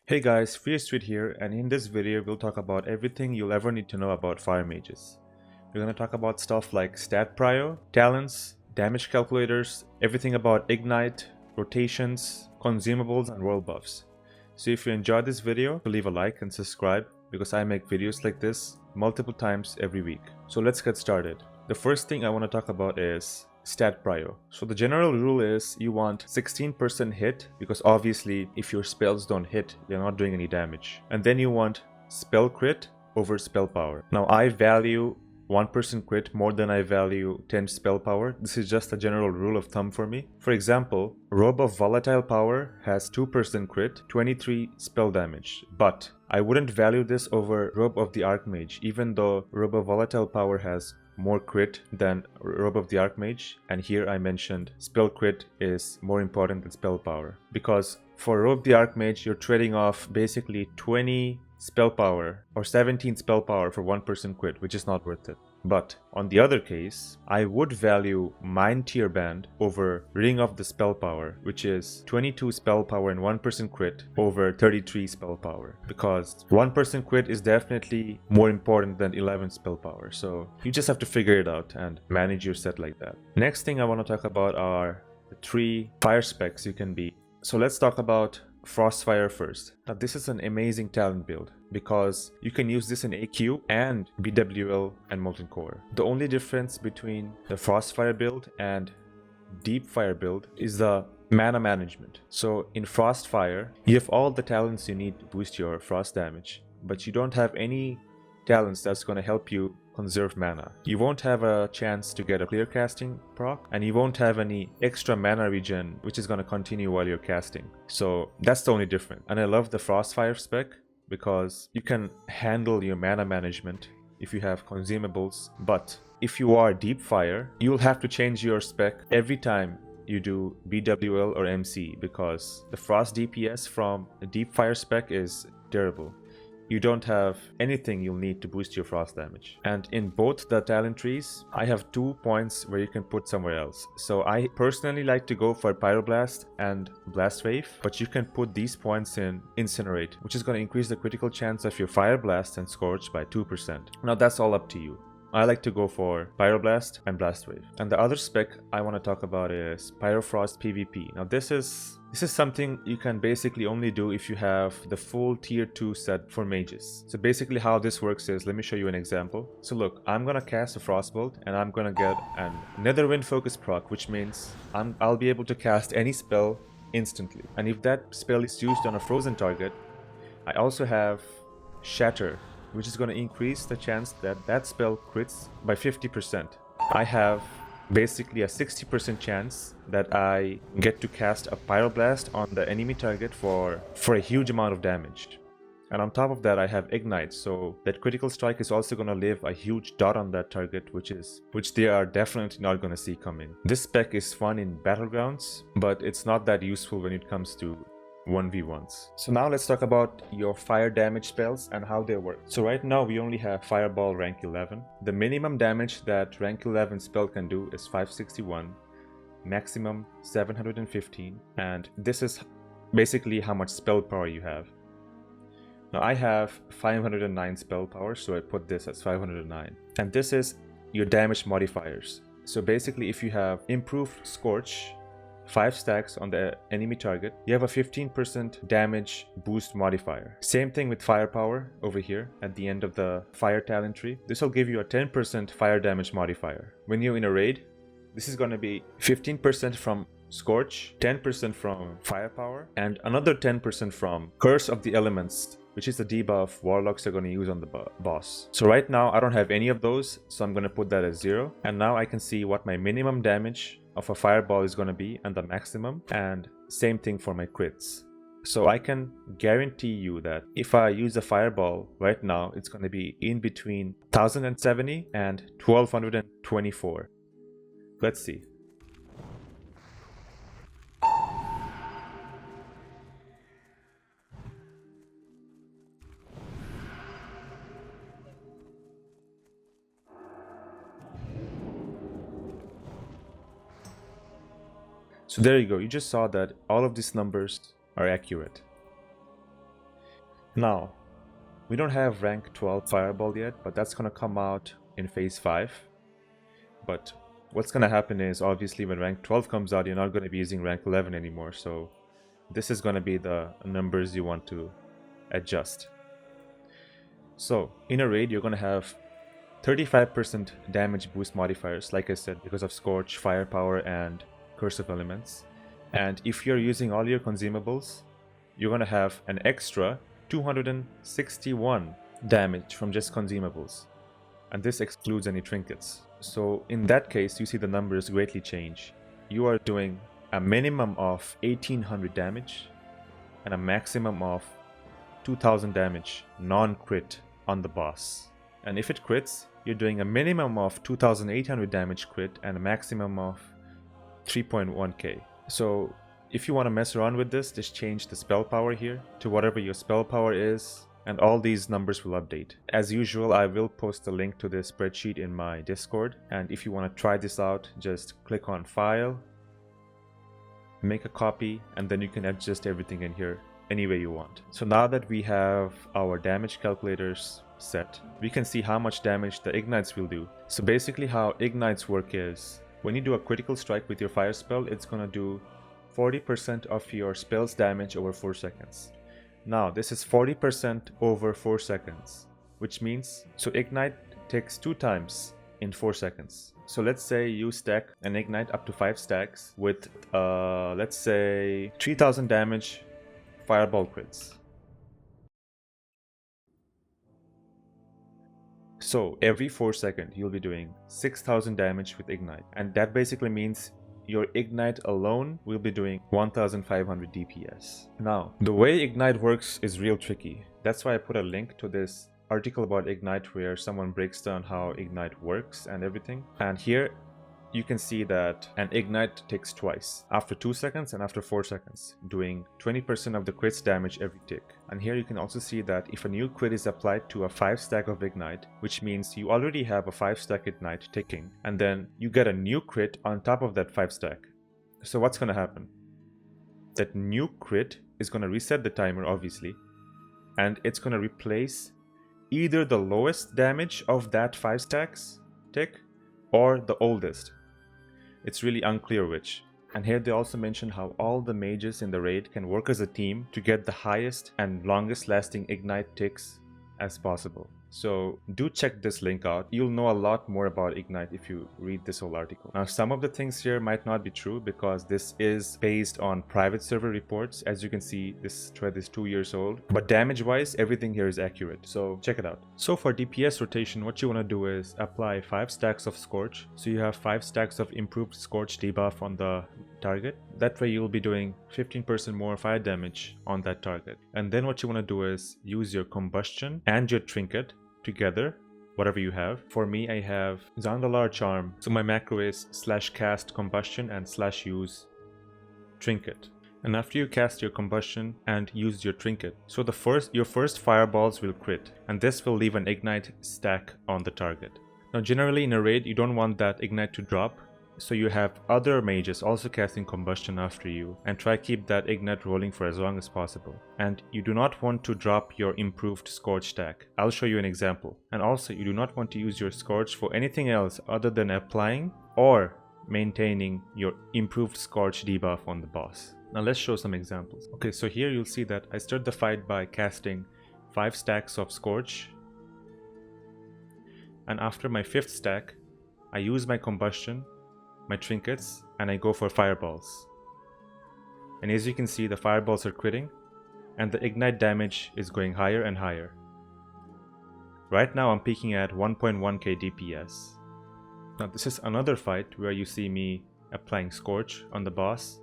Hey guys, Fearstreet here, and in this video we'll talk about everything you'll ever need to know about fire mages. We're going to talk about stuff like stat prio, talents, damage calculators, everything about ignite, rotations, consumables, and world buffs. So if you enjoyed this video, leave a like and subscribe because I make videos like this multiple times every week. So let's get started. The first thing I want to talk about is stat prio. So the general rule is you want 16% hit because obviously if your spells don't hit, you're not doing any damage. And then you want spell crit over spell power. Now I value 1% crit more than I value 10 spell power. This is just a general rule of thumb for me. For example, Robe of Volatile Power has 2% crit, 23 spell damage, but I wouldn't value this over Robe of the Archmage, even though Robe of Volatile Power has more crit than Robe of the Archmage, and here I mentioned spell crit is more important than spell power, because for Robe of the Archmage you're trading off basically 20 spell power or 17 spell power for 1% crit, which is not worth it. But on the other case, I would value Mind Tear Band over Ring of the Spell Power, which is 22 spell power and 1% crit over 33 spell power, because 1% crit is definitely more important than 11 spell power. So you just have to figure it out and manage your set like that. Next thing I want to talk about are the 3 fire specs you can be. So let's talk about Frostfire first. Now this is an amazing talent build because you can use this in AQ and BWL and Molten Core. The only difference between the Frostfire build and Deep Fire build is the mana management. So in Frostfire, you have all the talents you need to boost your frost damage, but you don't have any talents that's going to help you conserve mana. You won't have a chance to get a clear casting proc, and you won't have any extra mana regen which is going to continue while you're casting. So that's the only difference. And I love the Frostfire spec because you can handle your mana management if you have consumables, but if you are Deep Fire, you'll have to change your spec every time you do BWL or MC because the frost DPS from the Deep Fire spec is terrible. You don't have anything you'll need to boost your frost damage. And in both the talent trees, I have 2 points where you can put somewhere else. So I personally like to go for Pyroblast and Blast Wave, but you can put these points in Incinerate, which is going to increase the critical chance of your Fire Blast and Scorch by 2%. Now that's all up to you. I like to go for Pyroblast and Blast Wave. And the other spec I want to talk about is Pyrofrost PvP. Now this is something you can basically only do if you have the full tier 2 set for mages. So basically how this works is, let me show you an example. So look, I'm gonna cast a Frostbolt and I'm gonna get an Netherwind Focus proc, which means I'll be able to cast any spell instantly. And if that spell is used on a frozen target, I also have Shatter, which is going to increase the chance that that spell crits by 50%. I have basically a 60% chance that I get to cast a Pyroblast on the enemy target for a huge amount of damage. And on top of that, I have Ignite, so that critical strike is also going to leave a huge dot on that target, which they are definitely not going to see coming. This spec is fun in Battlegrounds, but it's not that useful when it comes to 1v1s. So now let's talk about your fire damage spells and how they work. So right now we only have Fireball rank 11. The minimum damage that rank 11 spell can do is 561, maximum 715, and this is basically how much spell power you have. Now I have 509 spell power, so I put this as 509. And this is your damage modifiers. So basically if you have improved Scorch, 5 stacks on the enemy target, you have a 15% damage boost modifier. Same thing with firepower over here at the end of the fire talent tree. This will give you a 10% fire damage modifier. When you're in a raid, this is going to be 15% from Scorch, 10% from firepower, and another 10% from Curse of the Elements, which is the debuff warlocks are going to use on the boss. So right now I don't have any of those, so I'm going to put that as 0. And now I can see what my minimum damage of a fireball is going to be and the maximum, and same thing for my crits. So I can guarantee you that if I use a fireball right now, it's going to be in between 1070 and 1224. Let's see. So there you go, you just saw that all of these numbers are accurate. Now, we don't have rank 12 fireball yet, but that's gonna come out in phase 5. But what's gonna happen is, obviously when rank 12 comes out, you're not gonna be using rank 11 anymore, so this is gonna be the numbers you want to adjust. So in a raid, you're gonna have 35% damage boost modifiers, like I said, because of Scorch, Firepower, and Curse of Elements. And if you're using all your consumables, you're gonna have an extra 261 damage from just consumables. And this excludes any trinkets. So in that case, you see the numbers greatly change. You are doing a minimum of 1800 damage and a maximum of 2000 damage non-crit on the boss. And if it crits, you're doing a minimum of 2800 damage crit and a maximum of 3.1k. So if you want to mess around with this, just change the spell power here to whatever your spell power is, and all these numbers will update. As usual, I will post a link to this spreadsheet in my Discord, and if you want to try this out, just click on File, make a copy, and then you can adjust everything in here any way you want. So now that we have our damage calculators set, we can see how much damage the ignites will do. So basically how ignites work is, when you do a critical strike with your fire spell, it's gonna do 40% of your spell's damage over 4 seconds. Now this is 40% over 4 seconds, which means, so ignite takes 2 times in 4 seconds. So let's say you stack an ignite up to 5 stacks with let's say 3000 damage fireball crits. So every 4 seconds you'll be doing 6000 damage with ignite, and that basically means your ignite alone will be doing 1500 DPS. Now, the way ignite works is real tricky. That's why I put a link to this article about ignite where someone breaks down how ignite works and everything. And here you can see that an ignite takes twice, after 2 seconds and after 4 seconds, doing 20% of the crit's damage every tick. And here you can also see that if a new crit is applied to a 5 stack of ignite, which means you already have a 5 stack ignite ticking, and then you get a new crit on top of that 5 stack. So what's gonna happen? That new crit is gonna reset the timer, obviously, and it's gonna replace either the lowest damage of that 5 stacks tick or the oldest. It's really unclear which. And here they also mention how all the mages in the raid can work as a team to get the highest and longest lasting ignite ticks as possible. So do check this link out. You'll know a lot more about ignite if you read this whole article. Now some of the things here might not be true because this is based on private server reports. As you can see, this thread is 2 years old, but damage wise everything here is accurate, so check it out. So for DPS rotation, what you want to do is apply 5 stacks of Scorch, so you have 5 stacks of improved Scorch debuff on the target. That way you'll be doing 15% more fire damage on that target. And then what you want to do is use your combustion and your trinket together, whatever you have. For me, I have Zandalar Charm, so my macro is /cast combustion and /use trinket. And after you cast your combustion and use your trinket, so your first fireballs will crit, and this will leave an ignite stack on the target. Now generally in a raid you don't want that ignite to drop, so you have other mages also casting combustion after you, and try keep that ignite rolling for as long as possible. And you do not want to drop your improved Scorch stack. I'll show you an example. And also you do not want to use your Scorch for anything else other than applying or maintaining your improved Scorch debuff on the boss. Now let's show some examples. Okay, so here you'll see that I start the fight by casting 5 stacks of Scorch, and after my 5th stack I use my combustion, my trinkets, and I go for fireballs. And as you can see, the fireballs are critting and the ignite damage is going higher and higher. Right now I'm peaking at 1.1k DPS. Now this is another fight where you see me applying Scorch on the boss,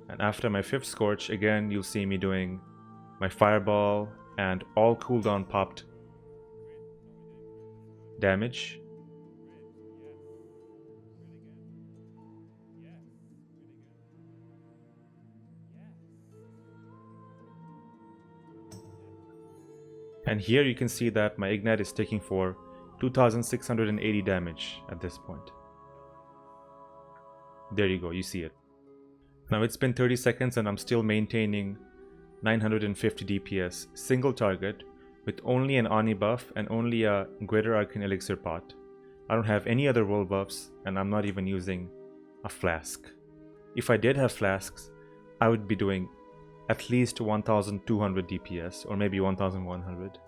and after my 5th Scorch again you'll see me doing my fireball and all cooldown popped damage. And here you can see that my ignite is taking for 2680 damage at this point. There you go, you see it. Now it's been 30 seconds and I'm still maintaining 950 DPS, single target, with only an Oni buff and only a Greater Arcane Elixir pot. I don't have any other world buffs, and I'm not even using a flask. If I did have flasks, I would be doing at least 1200 DPS, or maybe 1100.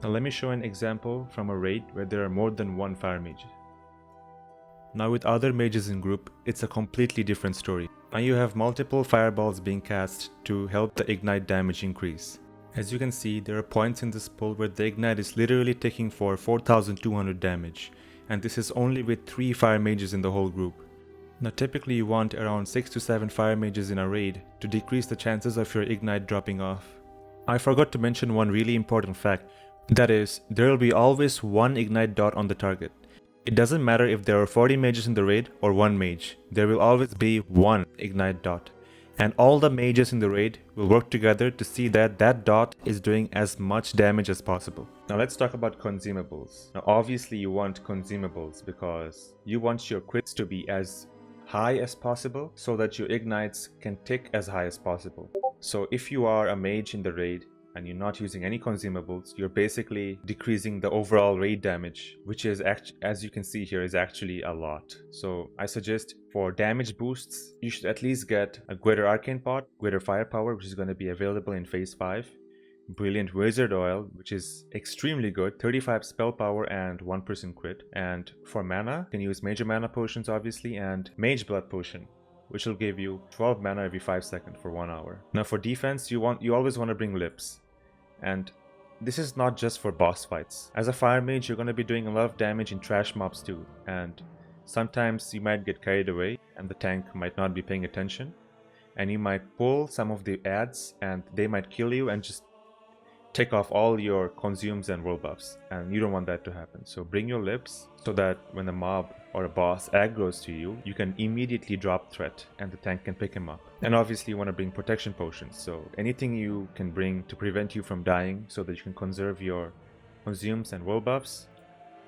Now let me show an example from a raid where there are more than one fire mage. Now with other mages in group, it's a completely different story. Now you have multiple fireballs being cast to help the ignite damage increase. As you can see, there are points in this pool where the ignite is literally taking for 4200 damage, and this is only with 3 fire mages in the whole group. Now typically you want around 6 to 7 fire mages in a raid to decrease the chances of your ignite dropping off. I forgot to mention one really important fact. That is, there will be always one ignite dot on the target. It doesn't matter if there are 40 mages in the raid or 1 mage, there will always be one ignite dot. And all the mages in the raid will work together to see that that dot is doing as much damage as possible. Now let's talk about consumables. Now obviously you want consumables because you want your crits to be as high as possible so that your ignites can tick as high as possible. So if you are a mage in the raid and you're not using any consumables, you're basically decreasing the overall raid damage, which is as you can see here is actually a lot. So I suggest for damage boosts, you should at least get a Greater Arcane pot, Greater Firepower, which is going to be available in phase 5, Brilliant Wizard Oil, which is extremely good, 35 spell power and 1% crit. And for mana, you can use Major Mana Potions obviously, and Mage Blood Potion, which will give you 12 mana every 5 seconds for 1 hour. Now for defense, you always want to bring Lips. And this is not just for boss fights. As a fire mage, you're going to be doing a lot of damage in trash mobs too, and sometimes you might get carried away and the tank might not be paying attention, and you might pull some of the ads and they might kill you and just take off all your consumes and world buffs, and you don't want that to happen. So bring your Lips so that when the mob or a boss aggroes to you, you can immediately drop threat and the tank can pick him up. And obviously you want to bring protection potions, so anything you can bring to prevent you from dying so that you can conserve your consumes and world buffs,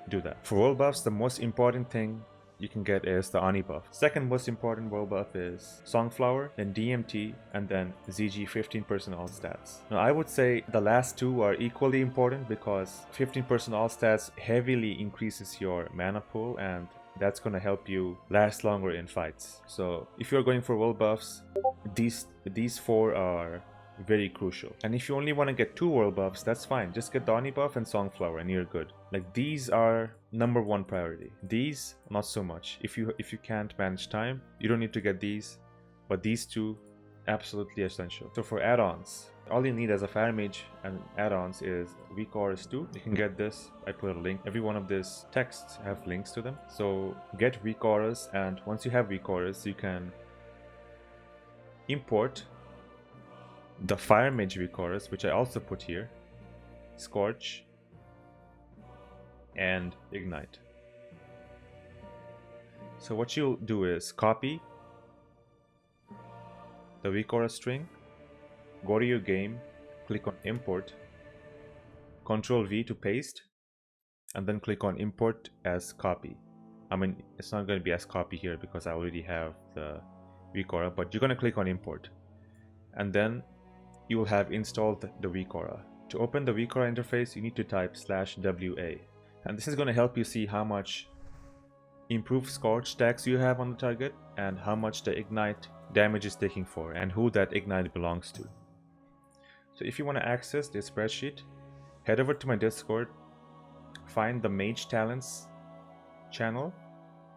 do that. For world buffs, the most important thing you can get is the Ani buff. Second most important world buff is Songflower, then DMT, and then ZG 15% all stats. Now I would say the last two are equally important because 15% all stats heavily increases your mana pool, and that's going to help you last longer in fights. So if you're going for world buffs, these 4 are very crucial. And if you only want to get 2 world buffs, that's fine. Just get the Ani buff and Songflower and you're good. Like, these are #1 priority. These, not so much. If you can't manage time, you don't need to get these, but these 2, absolutely essential. So for add-ons, all you need as a fire mage and add-ons is Weak Auras 2. You can get this. I put a link. Every one of these texts have links to them. So get Weak Auras, and once you have Weak Auras, you can import the Fire Mage Weak Auras, which I also put here, Scorch, and Ignite. So what you'll do is copy the Weak Aura string, go to your game, click on Import, Ctrl V to paste, and then click on Import as copy. I mean, it's not going to be as copy here because I already have the Weak Aura, but you're going to click on Import, and then you will have installed the Weak Aura. To open the Weak Aura interface, you need to type /WA, and this is going to help you see how much improved Scorch stacks you have on the target and how much the Ignite damage is taking for and who that Ignite belongs to. So if you want to access this spreadsheet, head over to my Discord, find the Mage Talents channel,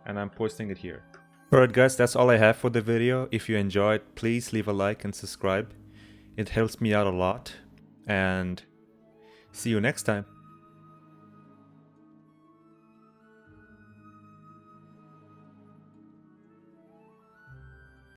and I'm posting it here. Alright guys, that's all I have for the video. If you enjoyed, please leave a like and subscribe. It helps me out a lot, and see you next time.